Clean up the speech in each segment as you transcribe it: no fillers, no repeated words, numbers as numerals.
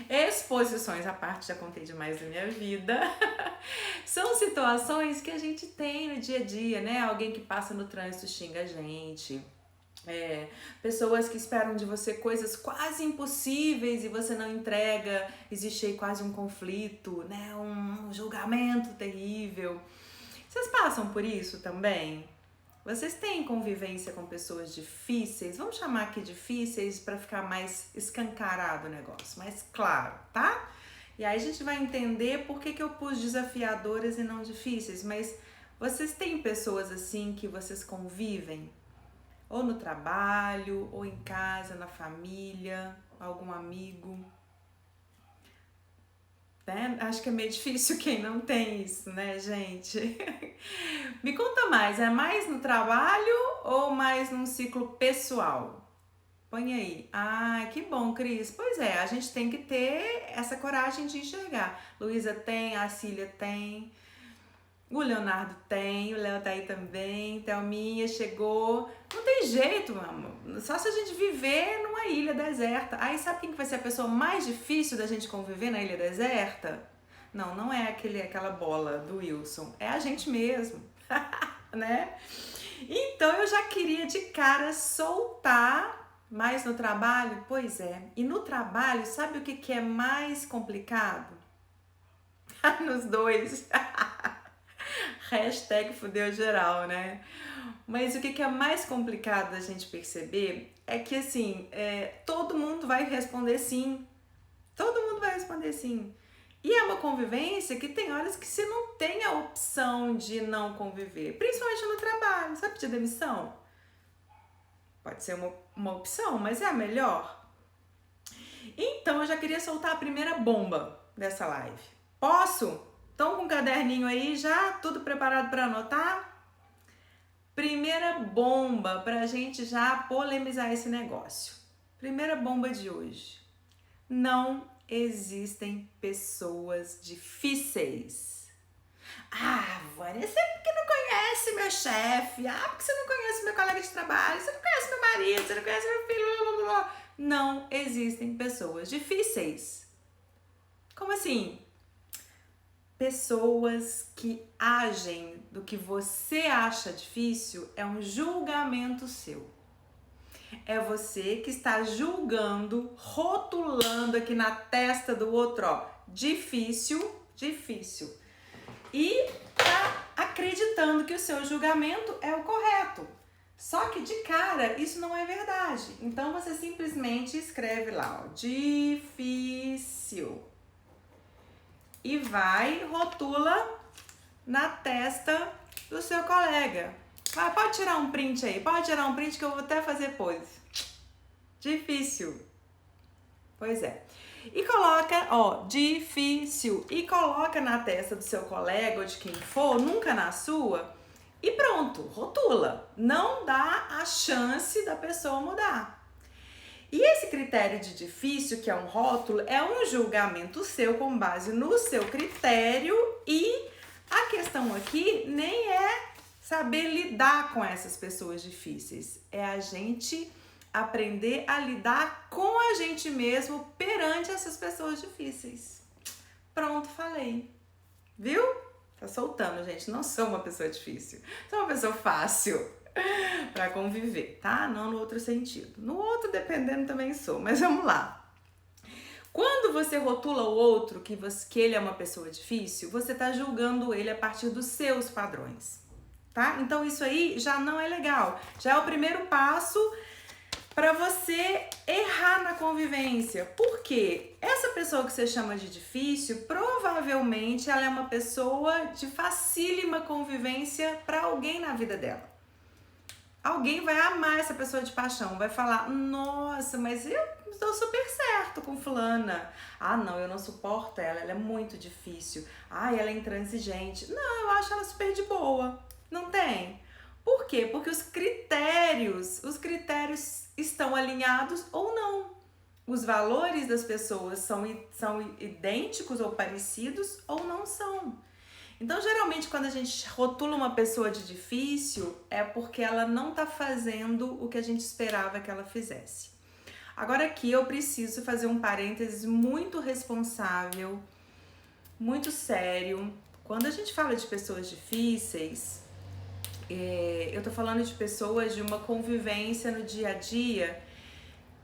Exposições à parte, já contei demais da minha vida. São situações que a gente tem no dia a dia, né? Alguém que passa no trânsito xinga a gente. Pessoas que esperam de você coisas quase impossíveis e você não entrega, existe aí quase um conflito, né? Um julgamento terrível. Vocês passam por isso também? Vocês têm convivência com pessoas difíceis? Vamos chamar aqui difíceis para ficar mais escancarado o negócio, mais claro, tá? E aí a gente vai entender por que eu pus desafiadoras e não difíceis, mas vocês têm pessoas assim que vocês convivem? Ou no trabalho, ou em casa, na família, algum amigo, né? Acho que é meio difícil quem não tem isso, né, gente? Me conta mais, é mais no trabalho ou mais num ciclo pessoal? Põe aí. Ah, que bom, Cris. Pois é, a gente tem que ter essa coragem de enxergar. Luísa tem, a Cília tem. O Leonardo tem, o Léo tá aí também, Thelminha chegou. Não tem jeito, meu amor. Só se a gente viver numa ilha deserta. Aí sabe quem que vai ser a pessoa mais difícil da gente conviver na ilha deserta? Não, não é aquela bola do Wilson. É a gente mesmo, né? Então eu já queria de cara soltar, mas no trabalho, pois é. E no trabalho, sabe o que é mais complicado? Nos dois. Hashtag fudeu geral, né? Mas o que é mais complicado da gente perceber é que, assim, todo mundo vai responder sim. Todo mundo vai responder sim. E é uma convivência que tem horas que você não tem a opção de não conviver. Principalmente no trabalho. Sabe pedir demissão? Pode ser uma opção, mas é a melhor. Então, eu já queria soltar a primeira bomba dessa live. Posso? Estão com um caderninho aí já? Tudo preparado para anotar? Primeira bomba para a gente já polemizar esse negócio. Primeira bomba de hoje. Não existem pessoas difíceis. Ah, Vânia, você porque não conhece meu chefe. Ah, porque você não conhece meu colega de trabalho. Você não conhece meu marido. Você não conhece meu filho. Blá, blá, blá. Não existem pessoas difíceis. Como assim? Pessoas que agem do que você acha difícil é um julgamento seu. É você que está julgando, rotulando aqui na testa do outro, ó, difícil, difícil. E tá acreditando que o seu julgamento é o correto. Só que de cara isso não é verdade. Então você simplesmente escreve lá, ó, difícil. E vai, rotula na testa do seu colega. Vai, pode tirar um print aí, pode tirar um print que eu vou até fazer pose. Difícil. Pois é. E coloca, ó, difícil. E coloca na testa do seu colega ou de quem for, nunca na sua. E pronto, rotula. Não dá a chance da pessoa mudar. E esse critério de difícil, que é um rótulo, é um julgamento seu com base no seu critério e a questão aqui nem é saber lidar com essas pessoas difíceis, é a gente aprender a lidar com a gente mesmo perante essas pessoas difíceis. Pronto, falei. Viu? Tá soltando, gente. Não sou uma pessoa difícil. Sou uma pessoa fácil para conviver, tá? Não no outro sentido. No outro, dependendo, também sou. Mas vamos lá. Quando você rotula o outro que ele é uma pessoa difícil, você tá julgando ele a partir dos seus padrões, tá? Então isso aí já não é legal. Já é o primeiro passo para você errar na convivência. Por quê? Essa pessoa que você chama de difícil, provavelmente ela é uma pessoa de facílima convivência para alguém na vida dela. Alguém vai amar essa pessoa de paixão, vai falar, nossa, mas eu dou super certo com fulana. Ah, não, eu não suporto ela é muito difícil. Ah, ela é intransigente. Não, eu acho ela super de boa. Não tem? Por quê? Porque os critérios estão alinhados ou não. Os valores das pessoas são idênticos ou parecidos ou não são. Então, geralmente, quando a gente rotula uma pessoa de difícil, é porque ela não tá fazendo o que a gente esperava que ela fizesse. Agora aqui eu preciso fazer um parênteses muito responsável, muito sério. Quando a gente fala de pessoas difíceis, eu tô falando de pessoas de uma convivência no dia a dia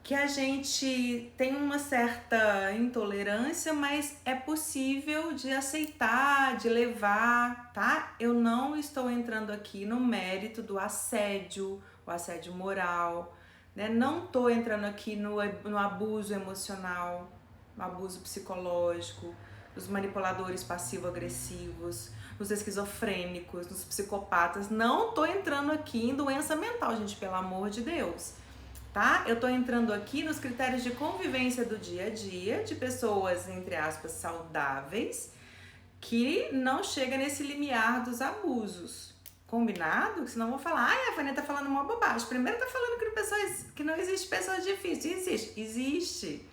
que a gente tem uma certa intolerância, mas é possível de aceitar, de levar, tá? Eu não estou entrando aqui no mérito do assédio, o assédio moral, né? Não tô entrando aqui no abuso emocional, no abuso psicológico, nos manipuladores passivo-agressivos, nos esquizofrênicos, nos psicopatas. Não tô entrando aqui em doença mental, gente, pelo amor de Deus. Tá? Eu tô entrando aqui nos critérios de convivência do dia a dia de pessoas, entre aspas, saudáveis, que não chega nesse limiar dos abusos. Combinado? Senão vão falar, ai, a Vânia tá falando uma bobagem. Primeiro tá falando que não existe pessoas difíceis. Existe.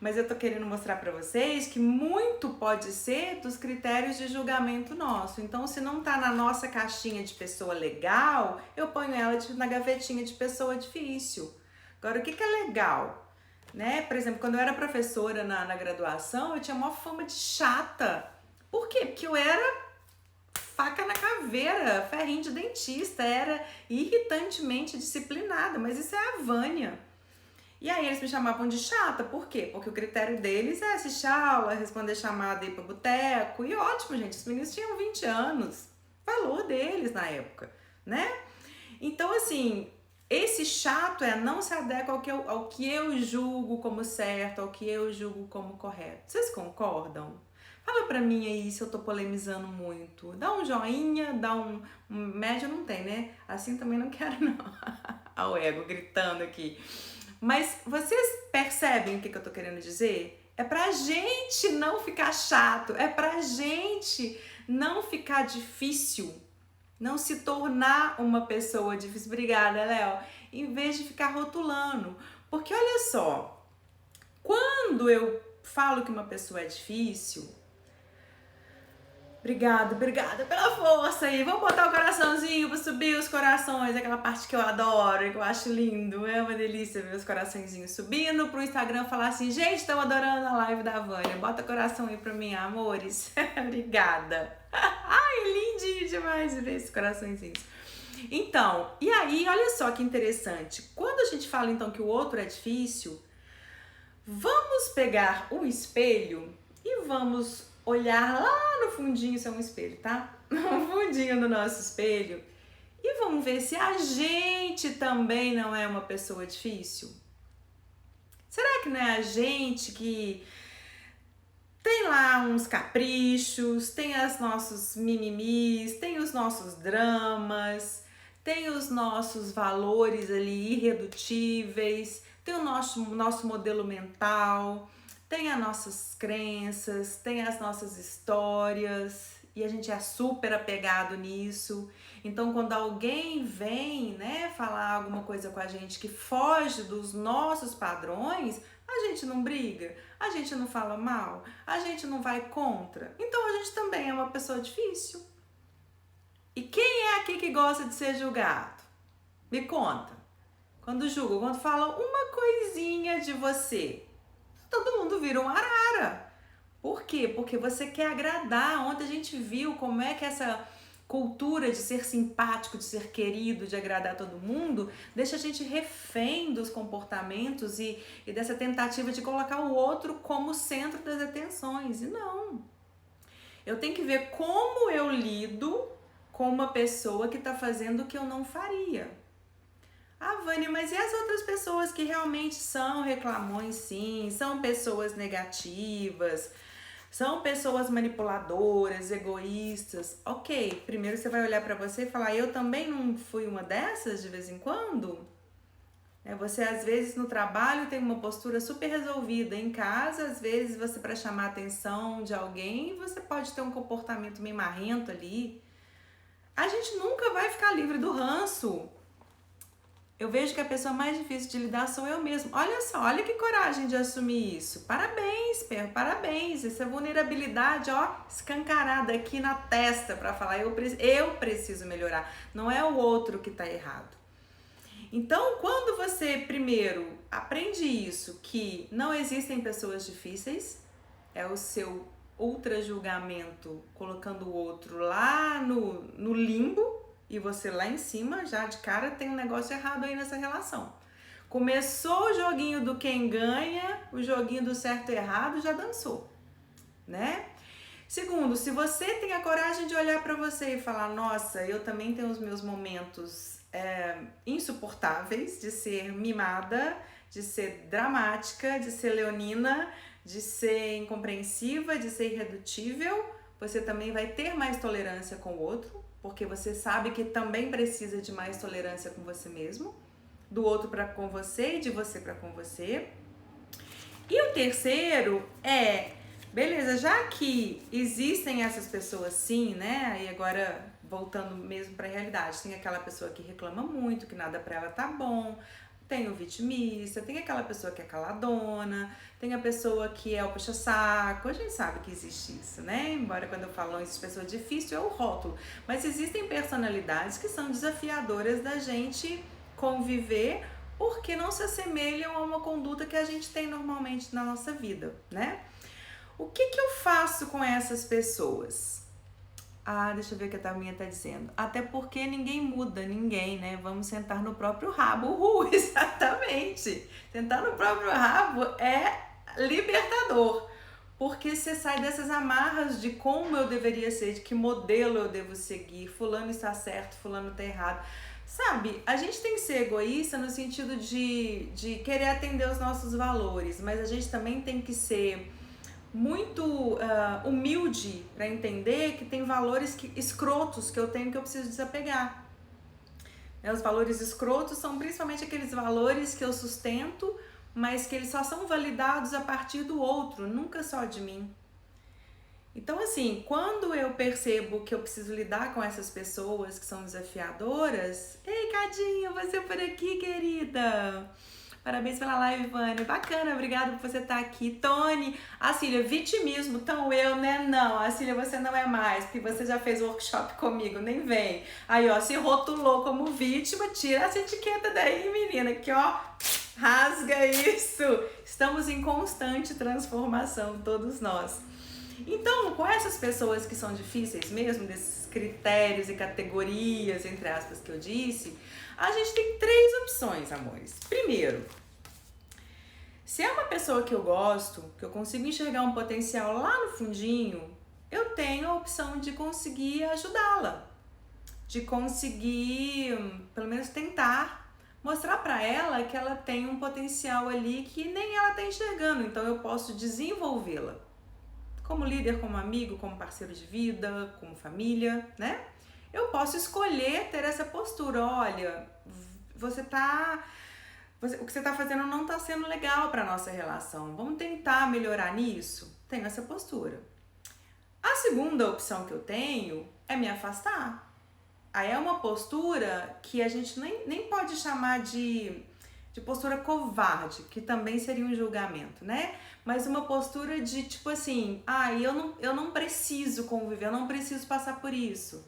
Mas eu tô querendo mostrar pra vocês que muito pode ser dos critérios de julgamento nosso. Então, se não tá na nossa caixinha de pessoa legal, eu ponho ela na gavetinha de pessoa difícil. Agora, o que é legal? Né? Por exemplo, quando eu era professora na graduação, eu tinha uma fama de chata. Por quê? Porque eu era faca na caveira, ferrinho de dentista, era irritantemente disciplinada, mas isso é a Vânia. E aí eles me chamavam de chata, por quê? Porque o critério deles é assistir aula, responder chamada e ir pra boteco, e ótimo, gente, os meninos tinham 20 anos, valor deles na época, né? Então, assim, esse chato não se adequa ao que eu julgo como certo, ao que eu julgo como correto. Vocês concordam? Fala pra mim aí se eu tô polemizando muito. Dá um joinha, dá um médio, não tem, né? Assim também não quero, não. Olha o ego gritando aqui. Mas vocês percebem o que eu tô querendo dizer? É pra gente não ficar chato, é pra gente não ficar difícil, não se tornar uma pessoa difícil. Obrigada, Léo. Em vez de ficar rotulando. Porque olha só, quando eu falo que uma pessoa é difícil, obrigada pela força aí. Vamos botar o coraçãozinho pra subir os corações, aquela parte que eu adoro, que eu acho lindo. É uma delícia ver os coraçõezinhos subindo pro Instagram falar assim, gente, estão adorando a live da Vânia. Bota coração aí pra mim, amores. Obrigada. Ai, lindinho demais ver esses coraçõezinhos. Então, e aí, olha só que interessante. Quando a gente fala então que o outro é difícil, vamos pegar o espelho e vamos olhar lá no fundinho, isso é um espelho, tá? No fundinho do nosso espelho e vamos ver se a gente também não é uma pessoa difícil. Será que não é a gente que tem lá uns caprichos, tem os nossos mimimis, tem os nossos dramas, tem os nossos valores ali irredutíveis, tem o nosso modelo mental, tem as nossas crenças, tem as nossas histórias e a gente é super apegado nisso. Então, quando alguém vem, né, falar alguma coisa com a gente que foge dos nossos padrões, a gente não briga, a gente não fala mal, a gente não vai contra. Então, a gente também é uma pessoa difícil. E quem é aqui que gosta de ser julgado? Me conta. Quando julga, quando fala uma coisinha de você, todo mundo vira uma arara. Por quê? Porque você quer agradar. Ontem a gente viu como é que essa cultura de ser simpático, de ser querido, de agradar todo mundo, deixa a gente refém dos comportamentos e dessa tentativa de colocar o outro como centro das atenções. E não. Eu tenho que ver como eu lido com uma pessoa que está fazendo o que eu não faria. Ah, Vânia, mas e as outras pessoas que realmente são reclamões, sim, são pessoas negativas, são pessoas manipuladoras, egoístas? Ok, primeiro você vai olhar pra você e falar, eu também não fui uma dessas de vez em quando? Você às vezes no trabalho tem uma postura super resolvida, em casa às vezes você para chamar a atenção de alguém você pode ter um comportamento meio marrento ali. A gente nunca vai ficar livre do ranço. Eu vejo que a pessoa mais difícil de lidar sou eu mesmo. Olha só, olha que coragem de assumir isso. Parabéns, Perro, parabéns. Essa vulnerabilidade, ó, escancarada aqui na testa para falar eu preciso melhorar. Não é o outro que tá errado. Então, quando você primeiro aprende isso, que não existem pessoas difíceis, é o seu ultra julgamento colocando o outro lá no limbo e você lá em cima, já de cara tem um negócio errado aí nessa relação. Começou o joguinho do quem ganha, o joguinho do certo e errado já dançou, né? Segundo, se você tem a coragem de olhar para você e falar, nossa, eu também tenho os meus momentos insuportáveis de ser mimada, de ser dramática, de ser leonina, de ser incompreensiva, de ser irredutível, você também vai ter mais tolerância com o outro, porque você sabe que também precisa de mais tolerância com você mesmo, do outro para com você e de você para com você. E o terceiro é, beleza, já que existem essas pessoas sim, né? Aí agora voltando mesmo para a realidade, tem aquela pessoa que reclama muito, que nada para ela tá bom, tem o vitimista, tem aquela pessoa que é caladona, tem a pessoa que é o puxa-saco, a gente sabe que existe isso, né? Embora quando eu falo isso de pessoa difícil é o rótulo, mas existem personalidades que são desafiadoras da gente conviver porque não se assemelham a uma conduta que a gente tem normalmente na nossa vida, né? O que eu faço com essas pessoas? Ah, deixa eu ver o que a Thalminha tá dizendo. Até porque ninguém muda ninguém, né? Vamos sentar no próprio rabo. Exatamente. Sentar no próprio rabo é libertador. Porque você sai dessas amarras de como eu deveria ser, de que modelo eu devo seguir. Fulano está certo, fulano está errado. Sabe, a gente tem que ser egoísta no sentido de querer atender os nossos valores, mas a gente também tem que ser muito humilde para entender que tem valores escrotos que eu tenho que eu preciso desapegar. Os valores escrotos são principalmente aqueles valores que eu sustento, mas que eles só são validados a partir do outro, nunca só de mim. Então, assim, quando eu percebo que eu preciso lidar com essas pessoas que são desafiadoras... Ei, Cadinha, você por aqui, querida! Parabéns pela live, Vânia. Bacana, obrigada por você estar aqui. Tony, a Cília, vitimismo, tão eu, né? Não, a Cília, você não é mais, porque você já fez workshop comigo, nem vem. Aí, ó, se rotulou como vítima, tira essa etiqueta daí, menina, que ó, rasga isso. Estamos em constante transformação, todos nós. Então, com essas pessoas que são difíceis mesmo, desses critérios e categorias, entre aspas, que eu disse, a gente tem 3 opções, amores. Primeiro, se é uma pessoa que eu gosto, que eu consigo enxergar um potencial lá no fundinho, eu tenho a opção de conseguir ajudá-la, de conseguir, pelo menos tentar, mostrar pra ela que ela tem um potencial ali que nem ela tá enxergando, então eu posso desenvolvê-la. Como líder, como amigo, como parceiro de vida, como família, né? Eu posso escolher ter essa postura. Olha, o que você tá fazendo não tá sendo legal pra nossa relação. Vamos tentar melhorar nisso? Tenho essa postura. A segunda opção que eu tenho é me afastar. Aí é uma postura que a gente nem pode chamar de postura covarde, que também seria um julgamento, né? Mas uma postura de tipo assim, eu não preciso conviver, eu não preciso passar por isso.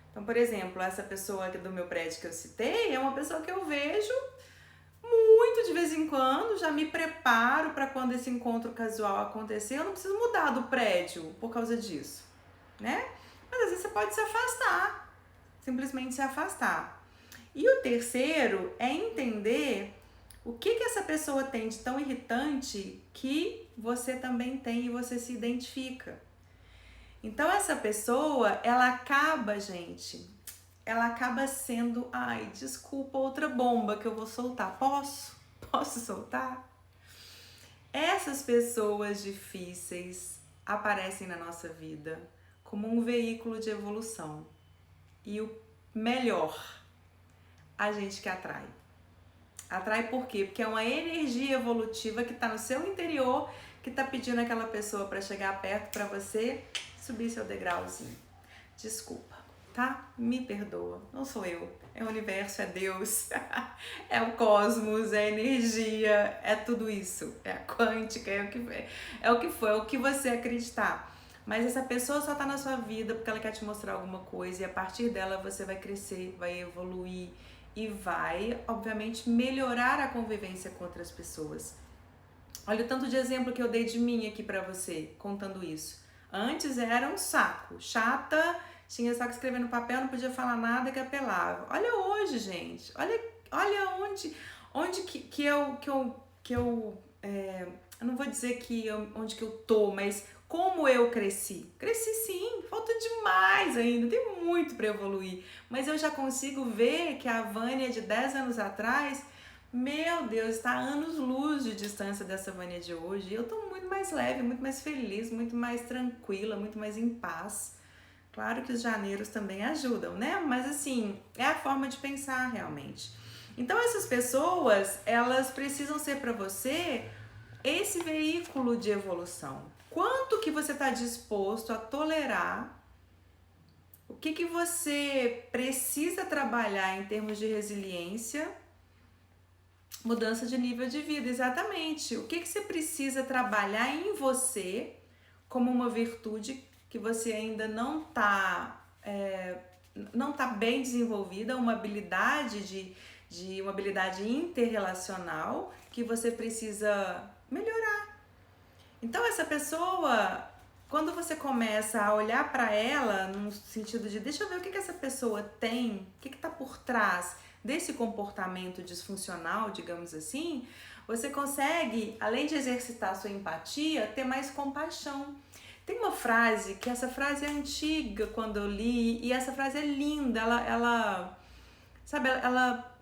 Então, por exemplo, essa pessoa aqui do meu prédio que eu citei é uma pessoa que eu vejo muito de vez em quando, já me preparo para quando esse encontro casual acontecer, eu não preciso mudar do prédio por causa disso, né? Mas às vezes você pode se afastar, simplesmente se afastar. E o terceiro é entender o que essa pessoa tem de tão irritante que você também tem e você se identifica. Então essa pessoa, ela acaba sendo, desculpa, outra bomba que eu vou soltar. Posso soltar? Essas pessoas difíceis aparecem na nossa vida como um veículo de evolução. E o melhor, a gente que atrai. Atrai por quê? Porque é uma energia evolutiva que está no seu interior, que está pedindo aquela pessoa para chegar perto para você subir seu degrauzinho. Desculpa, tá? Me perdoa. Não sou eu. É o universo, é Deus, é o cosmos, é a energia, é tudo isso. É a quântica, é o que você acreditar. Mas essa pessoa só tá na sua vida porque ela quer te mostrar alguma coisa e a partir dela você vai crescer, vai evoluir e vai, obviamente, melhorar a convivência com outras pessoas. Olha o tanto de exemplo que eu dei de mim aqui pra você, contando isso. Antes era um saco, chata, tinha só que escrever no papel, não podia falar nada que apelava. Olha hoje, gente, olha onde eu não vou dizer onde que eu tô, mas como eu cresci. Cresci sim, falta demais ainda, tem muito para evoluir. Mas eu já consigo ver que a Vânia de 10 anos atrás, meu Deus, está a anos-luz de distância dessa Vânia de hoje. Eu tô muito mais leve, muito mais feliz, muito mais tranquila, muito mais em paz. Claro que os janeiros também ajudam, né? Mas assim, é a forma de pensar realmente. Então essas pessoas, elas precisam ser para você esse veículo de evolução. Quanto que você está disposto a tolerar? O que você precisa trabalhar em termos de resiliência? Mudança de nível de vida, exatamente. O que você precisa trabalhar em você como uma virtude que você ainda não tá bem desenvolvida, uma habilidade uma habilidade interrelacional que você precisa melhorar. Então essa pessoa, quando você começa a olhar para ela no sentido de deixa eu ver o que essa pessoa tem, o que está por trás desse comportamento disfuncional, digamos assim, você consegue, além de exercitar a sua empatia, ter mais compaixão. Tem uma frase, que essa frase é antiga quando eu li, e essa frase é linda, ela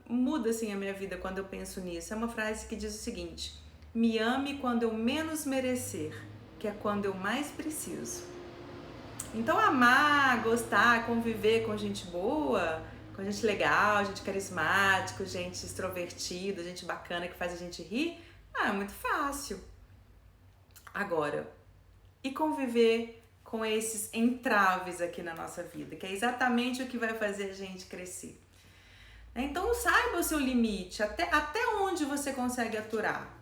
muda assim a minha vida quando eu penso nisso. É uma frase que diz o seguinte: me ame quando eu menos merecer, que é quando eu mais preciso. Então amar, gostar, conviver com gente boa, com gente legal, gente carismática, gente extrovertida, gente bacana que faz a gente rir, é muito fácil. Agora, e conviver com esses entraves aqui na nossa vida, que é exatamente o que vai fazer a gente crescer. Então saiba o seu limite, até onde você consegue aturar.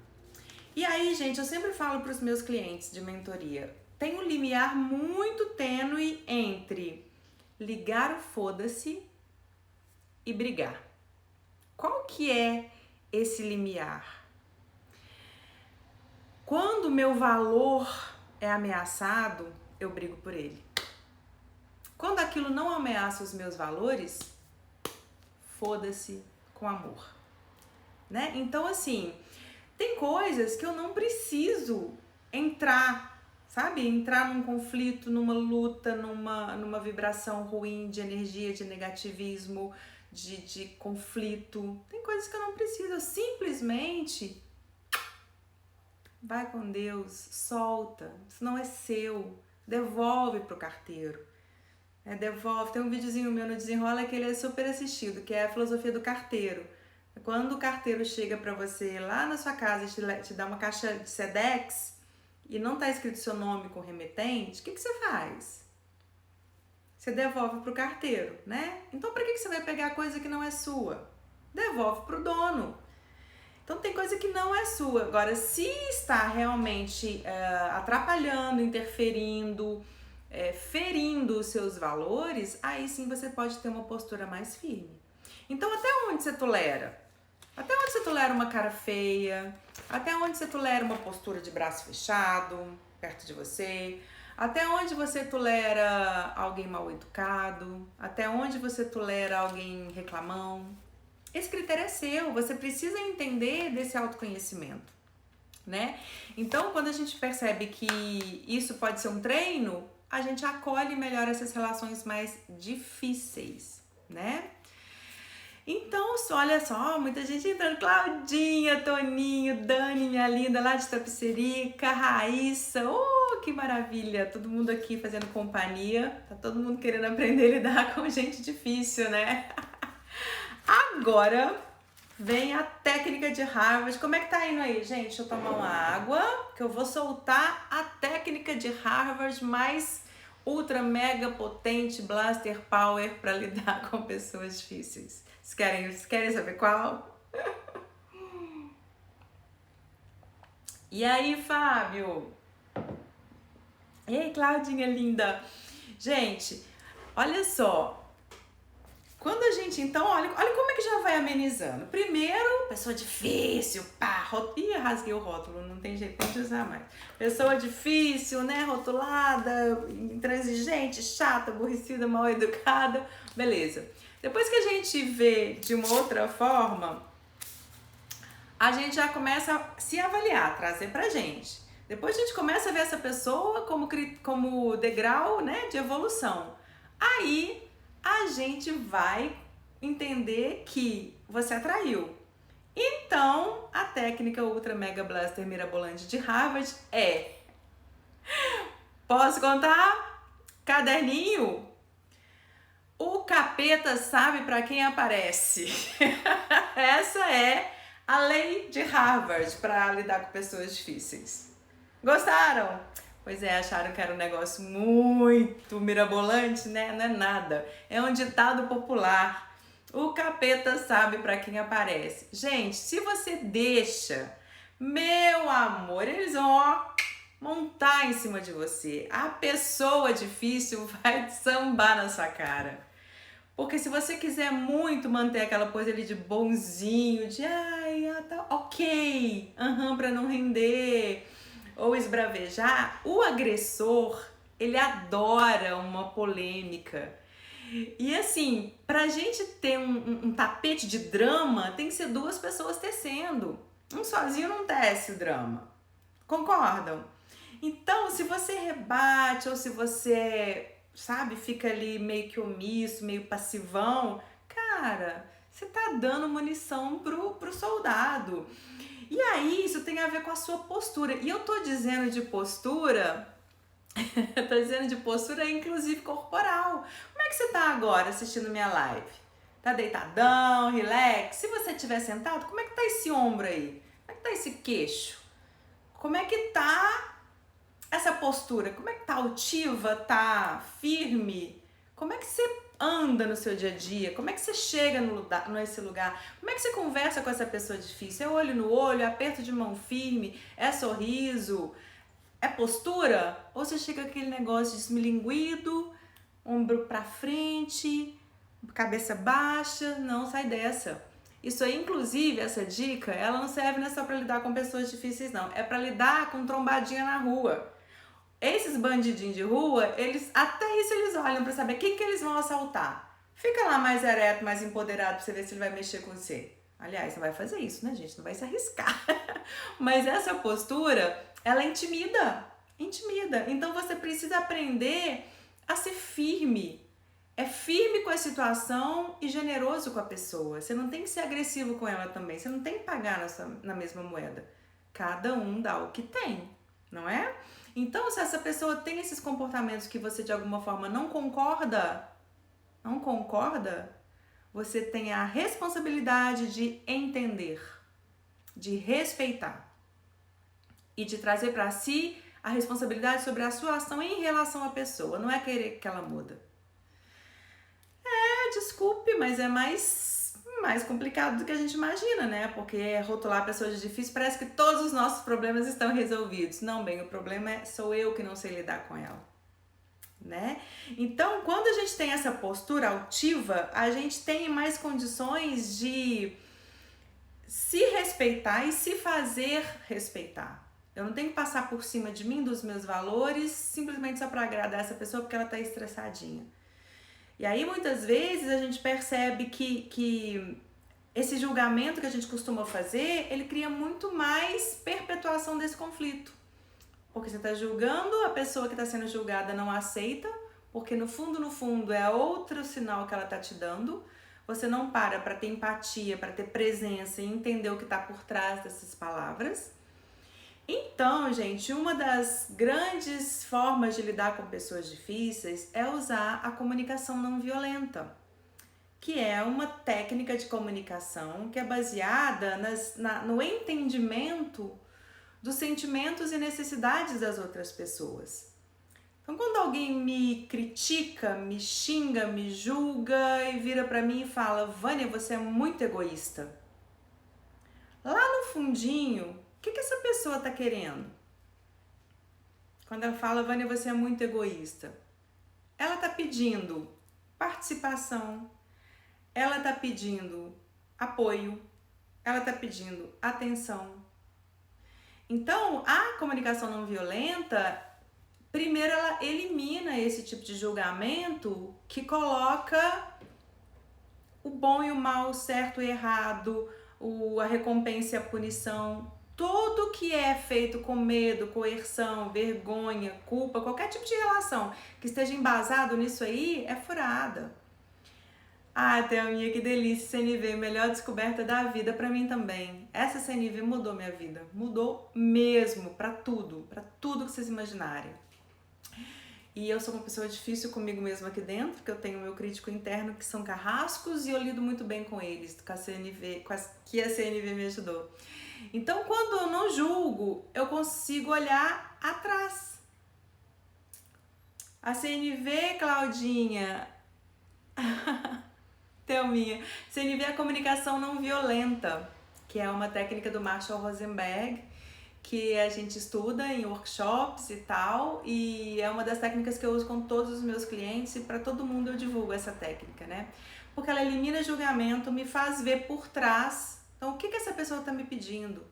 E aí, gente, eu sempre falo para os meus clientes de mentoria, tem um limiar muito tênue entre ligar o foda-se e brigar. Qual que é esse limiar? Quando o meu valor é ameaçado, eu brigo por ele. Quando aquilo não ameaça os meus valores, foda-se com amor, né? Então, assim, tem coisas que eu não preciso entrar, sabe? Entrar num conflito, numa luta, numa vibração ruim de energia, de negativismo, de conflito. Tem coisas que eu não preciso, eu simplesmente vai com Deus, solta, isso não é seu, devolve pro carteiro. Devolve. Tem um videozinho meu no Desenrola que ele é super assistido, que é a filosofia do carteiro. Quando o carteiro chega pra você lá na sua casa e te dá uma caixa de Sedex e não tá escrito seu nome com remetente, o que você faz? Você devolve pro carteiro, né? Então pra que você vai pegar coisa que não é sua? Devolve pro dono. Então tem coisa que não é sua. Agora, se está realmente atrapalhando, interferindo, ferindo os seus valores, aí sim você pode ter uma postura mais firme. Então até onde você tolera? Até onde você tolera uma cara feia? Até onde você tolera uma postura de braço fechado perto de você? Até onde você tolera alguém mal educado? Até onde você tolera alguém reclamão? Esse critério é seu, você precisa entender desse autoconhecimento, né? Então, quando a gente percebe que isso pode ser um treino, a gente acolhe melhor essas relações mais difíceis, né? Então, olha só, muita gente entrando, Claudinha, Toninho, Dani, minha linda, lá de Tapicerica, Raíssa, que maravilha, todo mundo aqui fazendo companhia, tá todo mundo querendo aprender a lidar com gente difícil, né? Agora vem a técnica de Harvard. Como é que tá indo aí, gente? Deixa eu tomar uma água, que eu vou soltar a técnica de Harvard mais ultra mega potente blaster power para lidar com pessoas difíceis. Vocês querem saber qual? E aí, Fábio? Ei, Claudinha linda. Gente, olha só. Quando a gente, então, olha como é que já vai amenizando. Primeiro, pessoa difícil, pá, ih, rasguei o rótulo, não tem jeito de usar mais. Pessoa difícil, né, rotulada, intransigente, chata, aborrecida, mal educada, beleza. Depois que a gente vê de uma outra forma, a gente já começa a se avaliar, trazer pra gente. Depois a gente começa a ver essa pessoa como degrau, né, de evolução. Aí a gente vai entender que você atraiu. Então, a técnica Ultra Mega Blaster Mirabolante de Harvard é: posso contar? Caderninho? O capeta sabe para quem aparece. Essa é a lei de Harvard para lidar com pessoas difíceis. Gostaram? Pois é, acharam que era um negócio muito mirabolante, né? Não é nada. É um ditado popular. O capeta sabe para quem aparece. Gente, se você deixa, meu amor, eles vão, ó, montar em cima de você. A pessoa difícil vai sambar na sua cara. Porque se você quiser muito manter aquela coisa ali de bonzinho, de ai, tá ok, pra não render, ou esbravejar, o agressor, ele adora uma polêmica. E assim, pra gente ter um tapete de drama, tem que ser duas pessoas tecendo. Um sozinho não tece o drama. Concordam? Então, se você rebate ou se você, sabe, fica ali meio que omisso, meio passivão, cara, você tá dando munição pro soldado. E aí, isso tem a ver com a sua postura. E eu tô dizendo de postura, eu tô dizendo de postura, inclusive corporal. Como é que você tá agora assistindo minha live? Tá deitadão, relax? Se você estiver sentado, como é que tá esse ombro aí? Como é que tá esse queixo? Como é que tá essa postura? Como é que tá altiva? Tá firme? Como é que você anda no seu dia a dia? Como é que você chega nesse lugar? Como é que você conversa com essa pessoa difícil? É olho no olho, é aperto de mão firme, é sorriso, é postura? Ou você chega com aquele negócio desmilinguido, ombro pra frente, cabeça baixa? Não, sai dessa. Isso aí, inclusive, essa dica, ela não serve não é só pra lidar com pessoas difíceis, não. É pra lidar com trombadinha na rua. Esses bandidinhos de rua, eles até isso eles olham pra saber quem que eles vão assaltar. Fica lá mais ereto, mais empoderado pra você ver se ele vai mexer com você. Aliás, não vai fazer isso, né, gente? Não vai se arriscar. Mas essa postura, ela intimida. Intimida. Então você precisa aprender a ser firme. É firme com a situação e generoso com a pessoa. Você não tem que ser agressivo com ela também. Você não tem que pagar na mesma moeda. Cada um dá o que tem, não é? Então, se essa pessoa tem esses comportamentos que você de alguma forma não concorda, você tem a responsabilidade de entender, de respeitar e de trazer para si a responsabilidade sobre a sua ação em relação à pessoa. Não é querer que ela muda. Desculpe, mas é mais complicado do que a gente imagina, né? Porque rotular pessoas de difícil parece que todos os nossos problemas estão resolvidos. Não, bem, o problema sou eu que não sei lidar com ela, né? Então, quando a gente tem essa postura altiva, a gente tem mais condições de se respeitar e se fazer respeitar. Eu não tenho que passar por cima de mim, dos meus valores, simplesmente só para agradar essa pessoa porque ela tá estressadinha. E aí, muitas vezes, a gente percebe que esse julgamento que a gente costuma fazer, ele cria muito mais perpetuação desse conflito. Porque você está julgando, a pessoa que está sendo julgada não aceita, porque no fundo é outro sinal que ela está te dando. Você não para ter empatia, para ter presença e entender o que está por trás dessas palavras. Então, gente, uma das grandes formas de lidar com pessoas difíceis é usar a comunicação não violenta, que é uma técnica de comunicação que é baseada no entendimento dos sentimentos e necessidades das outras pessoas. Então, quando alguém me critica, me xinga, me julga e vira pra mim e fala: Vânia, você é muito egoísta. Lá no fundinho, o que essa pessoa tá querendo? Quando ela fala: Vânia, você é muito egoísta, ela tá pedindo participação, ela tá pedindo apoio, ela tá pedindo atenção. Então, a comunicação não violenta, primeiro ela elimina esse tipo de julgamento que coloca o bom e o mal, o certo e o errado, a recompensa e a punição. Tudo que é feito com medo, coerção, vergonha, culpa, qualquer tipo de relação que esteja embasado nisso aí é furada. Ah, Thelminha, que delícia, CNV, melhor descoberta da vida pra mim também. Essa CNV mudou minha vida, mudou mesmo, pra tudo que vocês imaginarem. E eu sou uma pessoa difícil comigo mesma aqui dentro, porque eu tenho meu crítico interno que são carrascos e eu lido muito bem com eles, com a CNV, que a CNV me ajudou. Então, quando eu não julgo, eu consigo olhar atrás. A CNV, Claudinha, Thelminha, CNV é a comunicação não violenta, que é uma técnica do Marshall Rosenberg, que a gente estuda em workshops e tal, e é uma das técnicas que eu uso com todos os meus clientes e para todo mundo eu divulgo essa técnica, né? Porque ela elimina julgamento, me faz ver por trás. Então, o que essa pessoa está me pedindo?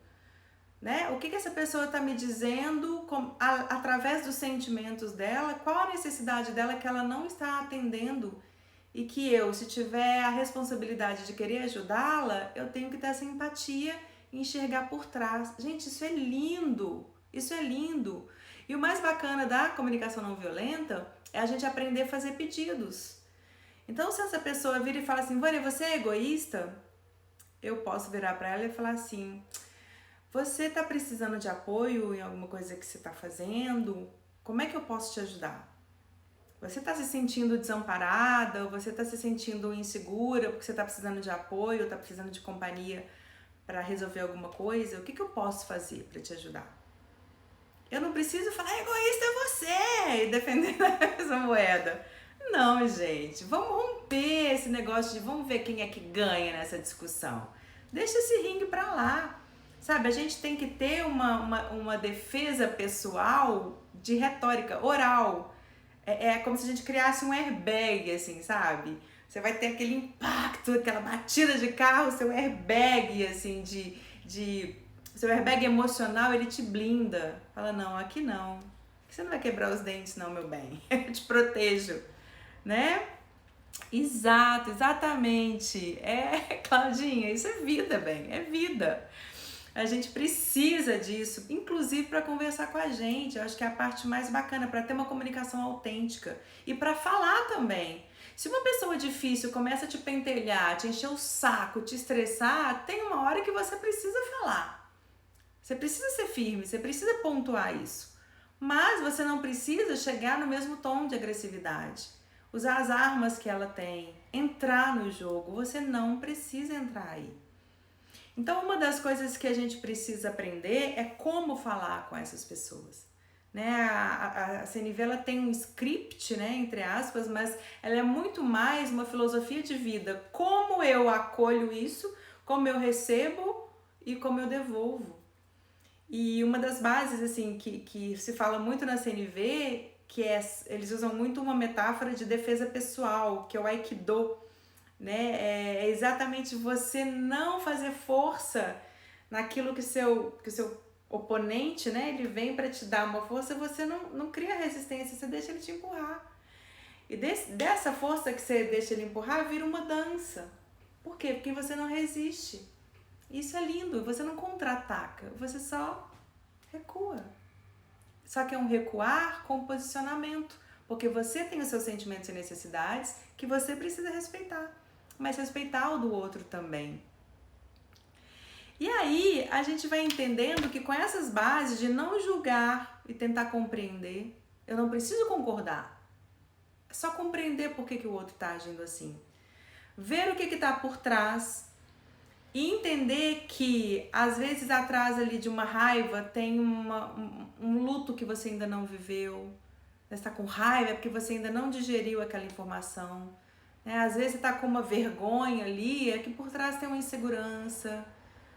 Né? O que essa pessoa está me dizendo através dos sentimentos dela? Qual a necessidade dela que ela não está atendendo? E que eu, se tiver a responsabilidade de querer ajudá-la, eu tenho que ter essa empatia e enxergar por trás. Gente, isso é lindo! Isso é lindo! E o mais bacana da comunicação não violenta é a gente aprender a fazer pedidos. Então, se essa pessoa vira e fala assim, Vânia, você é egoísta? Eu posso virar para ela e falar assim, você está precisando de apoio em alguma coisa que você está fazendo? Como é que eu posso te ajudar? Você está se sentindo desamparada, ou você está se sentindo insegura porque você está precisando de apoio, está precisando de companhia para resolver alguma coisa? O que eu posso fazer para te ajudar? Eu não preciso falar, egoísta é você, e defender essa moeda. Não, gente, vamos romper esse negócio de vamos ver quem é que ganha nessa discussão. Deixa esse ringue para lá. Sabe, a gente tem que ter uma defesa pessoal de retórica oral. É como se a gente criasse um airbag, assim, sabe? Você vai ter aquele impacto, aquela batida de carro, seu airbag, assim, seu airbag emocional, ele te blinda. Fala, não, aqui não. Você não vai quebrar os dentes, não, meu bem. Eu te protejo, né? Exato, exatamente. Claudinha, isso é vida, bem, é vida. A gente precisa disso, inclusive para conversar com a gente. Eu acho que é a parte mais bacana, para ter uma comunicação autêntica e para falar também. Se uma pessoa difícil começa a te pentelhar, te encher o saco, te estressar, tem uma hora que você precisa falar. Você precisa ser firme, você precisa pontuar isso. Mas você não precisa chegar no mesmo tom de agressividade. Usar as armas que ela tem, entrar no jogo, você não precisa entrar aí. Então, uma das coisas que a gente precisa aprender é como falar com essas pessoas. Né? A CNV ela tem um script, né, entre aspas, mas ela é muito mais uma filosofia de vida. Como eu acolho isso, como eu recebo e como eu devolvo. E uma das bases assim que se fala muito na CNV, eles usam muito uma metáfora de defesa pessoal, que é o Aikido. Né? É exatamente você não fazer força naquilo que seu oponente, né? Ele vem para te dar uma força, você não cria resistência, você deixa ele te empurrar. E dessa força que você deixa ele empurrar, vira uma dança. Por quê? Porque você não resiste. Isso é lindo, você não contra-ataca, você só recua. Só que é um recuar com posicionamento, porque você tem os seus sentimentos e necessidades que você precisa respeitar, mas respeitar o do outro também. E aí a gente vai entendendo que com essas bases de não julgar e tentar compreender, eu não preciso concordar, é só compreender por que o outro está agindo assim, ver o que está por trás e entender que às vezes atrás ali de uma raiva tem um luto que você ainda não viveu. Você está com raiva é porque você ainda não digeriu aquela informação. Às vezes você está com uma vergonha ali, é que por trás tem uma insegurança.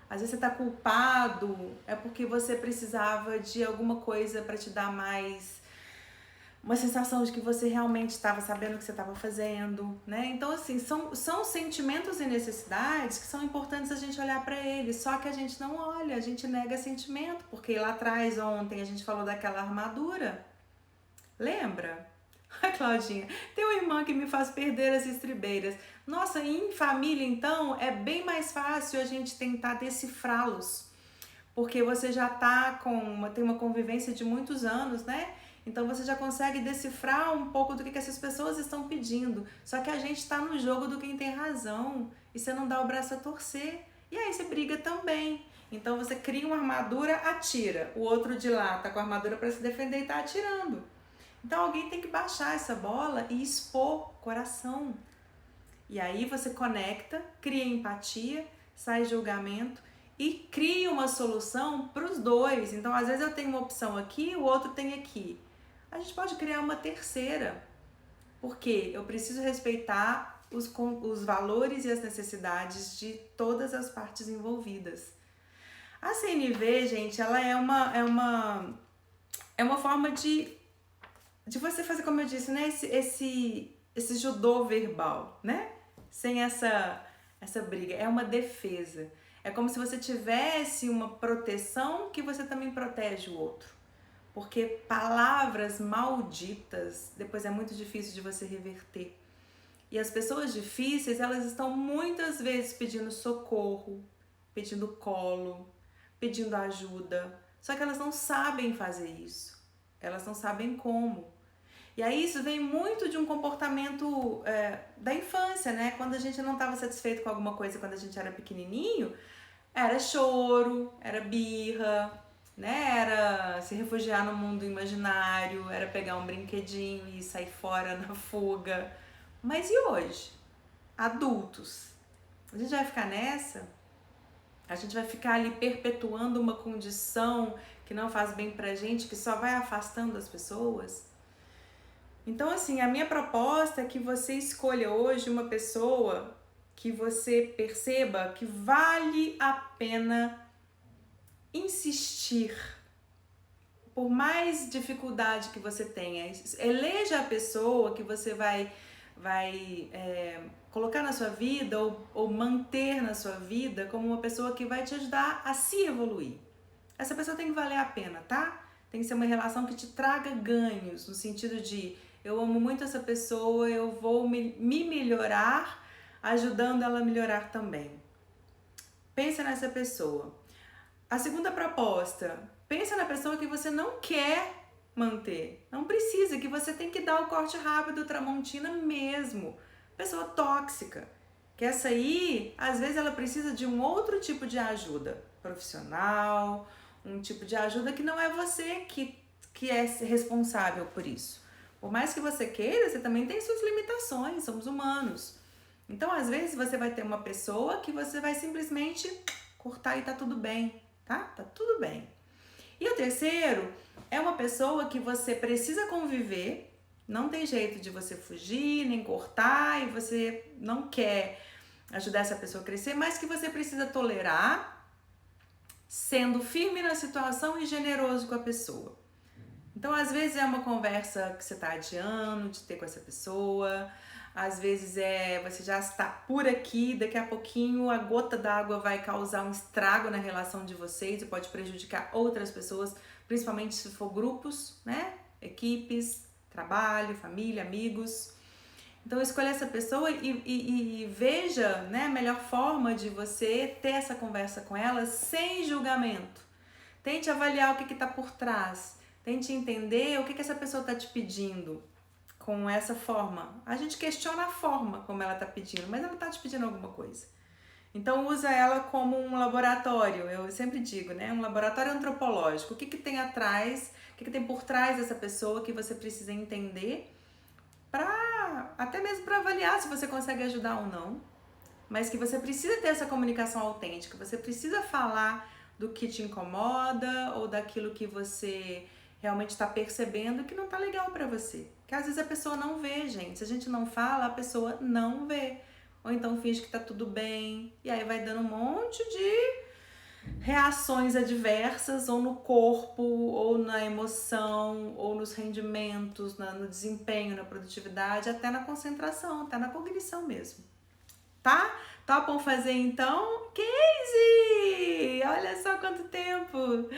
Às vezes você está culpado, é porque você precisava de alguma coisa para te dar mais uma sensação de que você realmente estava sabendo o que você estava fazendo, né? Então, assim, são sentimentos e necessidades que são importantes a gente olhar para eles, só que a gente não olha, a gente nega sentimento, porque lá atrás, ontem, a gente falou daquela armadura, lembra? Ai, Claudinha, tem uma irmã que me faz perder as estribeiras. Nossa, em família, então, é bem mais fácil a gente tentar decifrá-los, porque você já tem uma convivência de muitos anos, né? Então você já consegue decifrar um pouco do que essas pessoas estão pedindo. Só que a gente está no jogo do quem tem razão e você não dá o braço a torcer. E aí você briga também. Então você cria uma armadura, atira. O outro de lá tá com a armadura para se defender e tá atirando. Então alguém tem que baixar essa bola e expor o coração. E aí você conecta, cria empatia, sai julgamento e cria uma solução para os dois. Então às vezes eu tenho uma opção aqui, o outro tem aqui. A gente pode criar uma terceira, porque eu preciso respeitar os valores e as necessidades de todas as partes envolvidas. A CNV, gente, ela é uma forma de você fazer, como eu disse, né, esse judô verbal, né? Sem essa briga. É uma defesa. É como se você tivesse uma proteção que você também protege o outro. Porque palavras malditas depois é muito difícil de você reverter. E as pessoas difíceis, elas estão muitas vezes pedindo socorro, pedindo colo, pedindo ajuda. Só que elas não sabem fazer isso. Elas não sabem como. E aí isso vem muito de um comportamento da infância, né? Quando a gente não estava satisfeito com alguma coisa quando a gente era pequenininho, era choro, era birra, né? Era se refugiar no mundo imaginário, era pegar um brinquedinho e sair fora na fuga. Mas e hoje? Adultos. A gente vai ficar nessa? A gente vai ficar ali perpetuando uma condição que não faz bem pra gente, que só vai afastando as pessoas? Então, assim, a minha proposta é que você escolha hoje uma pessoa que você perceba que vale a pena insistir. Por mais dificuldade que você tenha, eleja a pessoa que você vai colocar na sua vida ou manter na sua vida como uma pessoa que vai te ajudar a se evoluir. Essa pessoa tem que valer a pena, tá? Tem que ser uma relação que te traga ganhos, no sentido de eu amo muito essa pessoa, eu vou me melhorar, ajudando ela a melhorar também. Pensa nessa pessoa. A segunda proposta, pensa na pessoa que você não quer manter. Não precisa, que você tem que dar o corte rápido, Tramontina mesmo. Pessoa tóxica. Que essa aí, às vezes ela precisa de um outro tipo de ajuda profissional, um tipo de ajuda que não é você que é responsável por isso. Por mais que você queira, você também tem suas limitações, somos humanos. Então, às vezes, você vai ter uma pessoa que você vai simplesmente cortar e tá tudo bem, tá? Tá tudo bem. E o terceiro é uma pessoa que você precisa conviver, não tem jeito de você fugir, nem cortar, e você não quer ajudar essa pessoa a crescer, mas que você precisa tolerar, sendo firme na situação e generoso com a pessoa. Então, às vezes é uma conversa que você está adiando de ter com essa pessoa, às vezes você já está por aqui, daqui a pouquinho a gota d'água vai causar um estrago na relação de vocês e pode prejudicar outras pessoas, principalmente se for grupos, né? Equipes, trabalho, família, amigos. Então, escolha essa pessoa e veja, né, a melhor forma de você ter essa conversa com ela sem julgamento. Tente avaliar o que está por trás. Tente entender o que essa pessoa está te pedindo com essa forma. A gente questiona a forma como ela está pedindo, mas ela está te pedindo alguma coisa. Então, usa ela como um laboratório. Eu sempre digo, né? Um laboratório antropológico. O que tem atrás, o que tem por trás dessa pessoa que você precisa entender até mesmo para avaliar se você consegue ajudar ou não. Mas que você precisa ter essa comunicação autêntica. Você precisa falar do que te incomoda ou daquilo que você realmente está percebendo que não está legal para você. Que às vezes a pessoa não vê, gente. Se a gente não fala, a pessoa não vê. Ou então finge que tá tudo bem. E aí vai dando um monte reações adversas ou no corpo, ou na emoção, ou nos rendimentos, no desempenho, na produtividade, até na concentração, até na cognição mesmo. Tá? Topam fazer então? Casey! Olha só quanto tempo!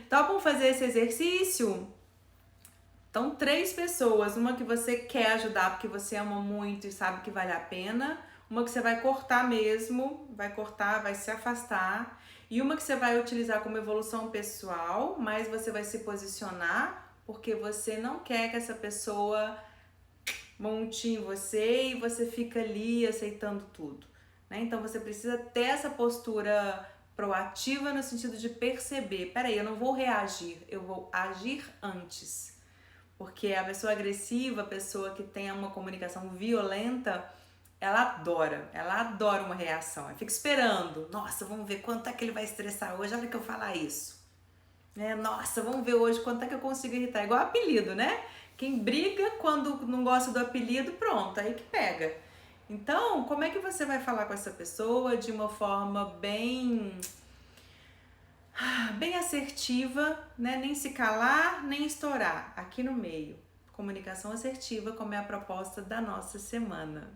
Topam fazer esse exercício? Então, 3 pessoas, uma que você quer ajudar porque você ama muito e sabe que vale a pena, uma que você vai cortar mesmo, vai cortar, vai se afastar, e uma que você vai utilizar como evolução pessoal, mas você vai se posicionar porque você não quer que essa pessoa monte em você e você fica ali aceitando tudo, né? Então você precisa ter essa postura proativa no sentido de perceber, peraí, eu não vou reagir, eu vou agir antes. Porque a pessoa agressiva, a pessoa que tem uma comunicação violenta, ela adora uma reação. Ela fica esperando. Nossa, vamos ver quanto é que ele vai estressar hoje, olha que eu falar isso. Nossa, vamos ver hoje quanto é que eu consigo irritar. Igual apelido, né? Quem briga quando não gosta do apelido, pronto, aí que pega. Então, como é que você vai falar com essa pessoa de uma forma bem assertiva, né? Nem se calar, nem estourar, aqui no meio. Comunicação assertiva, como é a proposta da nossa semana.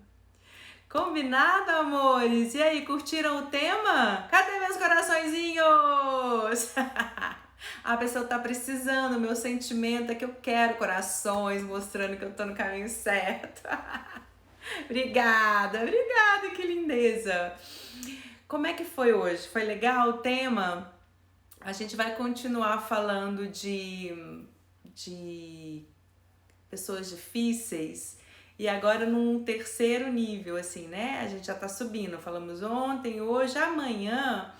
Combinado, amores? E aí, curtiram o tema? Cadê meus coraçõezinhos? A pessoa tá precisando, meu sentimento é que eu quero corações, mostrando que eu tô no caminho certo. Obrigada, que lindeza. Como é que foi hoje? Foi legal o tema? A gente vai continuar falando de pessoas difíceis e agora num terceiro nível, assim, né? A gente já tá subindo, falamos ontem, hoje, amanhã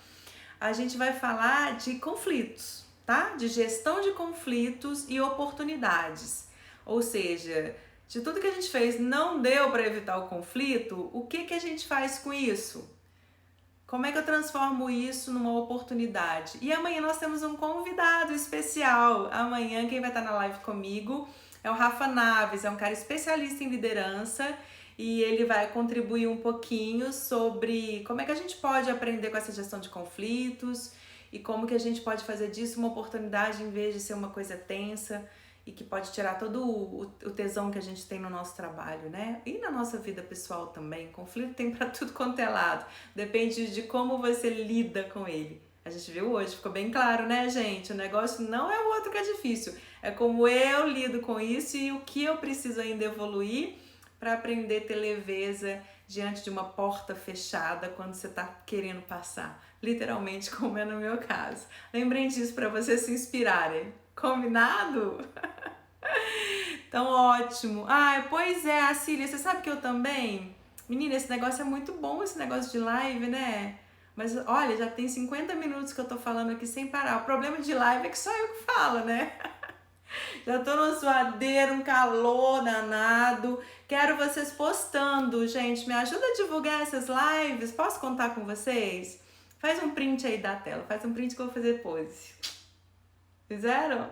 a gente vai falar de conflitos, tá? De gestão de conflitos e oportunidades. Ou seja, de tudo que a gente fez não deu para evitar o conflito, o que a gente faz com isso? Como é que eu transformo isso numa oportunidade? E amanhã nós temos um convidado especial. Amanhã quem vai estar na live comigo é o Rafa Naves, é um cara especialista em liderança e ele vai contribuir um pouquinho sobre como é que a gente pode aprender com essa gestão de conflitos e como que a gente pode fazer disso uma oportunidade em vez de ser uma coisa tensa e que pode tirar todo o tesão que a gente tem no nosso trabalho, né? E na nossa vida pessoal também. Conflito tem pra tudo quanto é lado. Depende de como você lida com ele. A gente viu hoje, ficou bem claro, né, gente? O negócio não é o outro que é difícil. É como eu lido com isso e o que eu preciso ainda evoluir para aprender a ter leveza diante de uma porta fechada quando você tá querendo passar. Literalmente, como é no meu caso. Lembrem disso para vocês se inspirarem. Combinado? Então, ótimo. Ai, pois é, a Cília, você sabe que eu também? Menina, esse negócio é muito bom, esse negócio de live, né? Mas olha, já tem 50 minutos que eu tô falando aqui sem parar. O problema de live é que só eu que falo, né? Já tô no suadeiro, um calor danado. Quero vocês postando, gente. Me ajuda a divulgar essas lives. Posso contar com vocês? Faz um print aí da tela. Faz um print que eu vou fazer pose. Fizeram?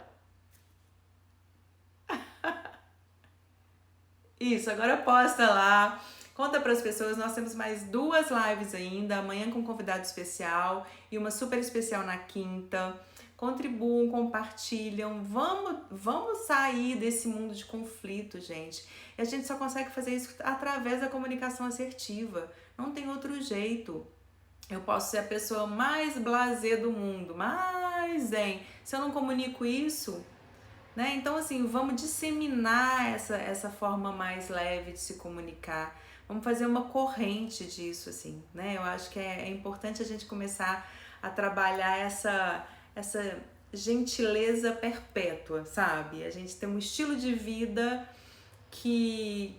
Isso, agora posta lá. Conta para as pessoas, nós temos mais 2 lives ainda, amanhã com um convidado especial e uma super especial na quinta. Contribuam, compartilham, vamos sair desse mundo de conflito, gente. E a gente só consegue fazer isso através da comunicação assertiva, não tem outro jeito. Eu posso ser a pessoa mais blasé do mundo, mais zen. Se eu não comunico isso, né? Então, assim, vamos disseminar essa forma mais leve de se comunicar. Vamos fazer uma corrente disso, assim, né? Eu acho que é importante a gente começar a trabalhar essa gentileza perpétua, sabe? A gente tem um estilo de vida que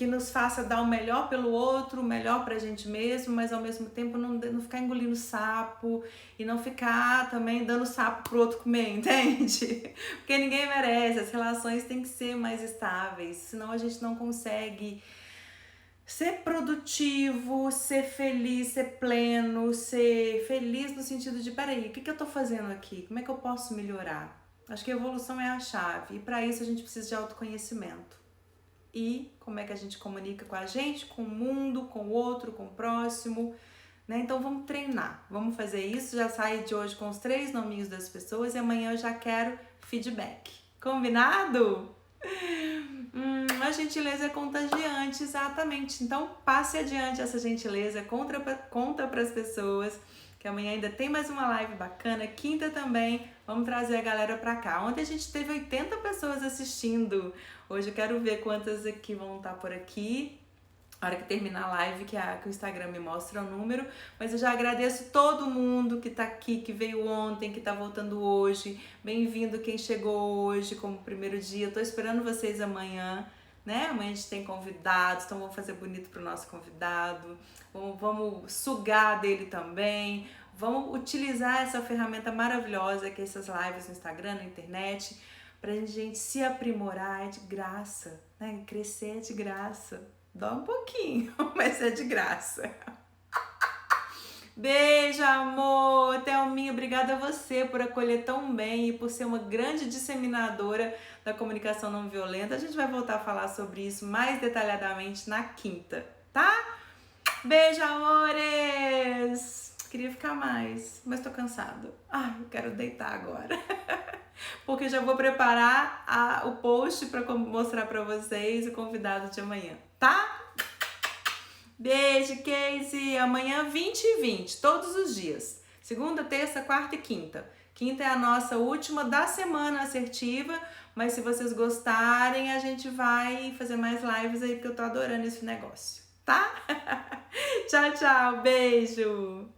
nos faça dar o melhor pelo outro, o melhor pra gente mesmo, mas ao mesmo tempo não ficar engolindo sapo e não ficar também dando sapo pro outro comer, entende? Porque ninguém merece, as relações têm que ser mais estáveis, senão a gente não consegue ser produtivo, ser feliz, ser pleno, ser feliz no sentido de, peraí, o que eu tô fazendo aqui? Como é que eu posso melhorar? Acho que a evolução é a chave e para isso a gente precisa de autoconhecimento. E como é que a gente comunica com a gente, com o mundo, com o outro, com o próximo, né? Então vamos treinar, vamos fazer isso. Já saí de hoje com os 3 nominhos das pessoas e amanhã eu já quero feedback. Combinado? A gentileza é contagiante, exatamente. Então passe adiante essa gentileza, conta para as pessoas que amanhã ainda tem mais uma live bacana, quinta também, vamos trazer a galera pra cá. Ontem a gente teve 80 pessoas assistindo, hoje eu quero ver quantas aqui vão estar por aqui, na hora que terminar a live, que o Instagram me mostra o número, mas eu já agradeço todo mundo que tá aqui, que veio ontem, que tá voltando hoje, bem-vindo quem chegou hoje como primeiro dia, eu tô esperando vocês amanhã, né? Amanhã a gente tem convidados, então vamos fazer bonito pro nosso convidado, vamos sugar dele também, vamos utilizar essa ferramenta maravilhosa que é essas lives no Instagram, na internet, pra gente se aprimorar, é de graça, né? Crescer é de graça, dói um pouquinho, mas é de graça. Beijo, amor! Thelminha, obrigada a você por acolher tão bem e por ser uma grande disseminadora da comunicação não violenta. A gente vai voltar a falar sobre isso mais detalhadamente na quinta, tá? Beijo, amores! Queria ficar mais, mas tô cansada. Ai, eu quero deitar agora. Porque já vou preparar o post para mostrar para vocês o convidado de amanhã, tá? Beijo, Casey! Amanhã 20 e 20, todos os dias. Segunda, terça, quarta e quinta. Quinta é a nossa última da semana assertiva, mas se vocês gostarem, a gente vai fazer mais lives aí, porque eu tô adorando esse negócio, tá? Tchau, tchau, beijo!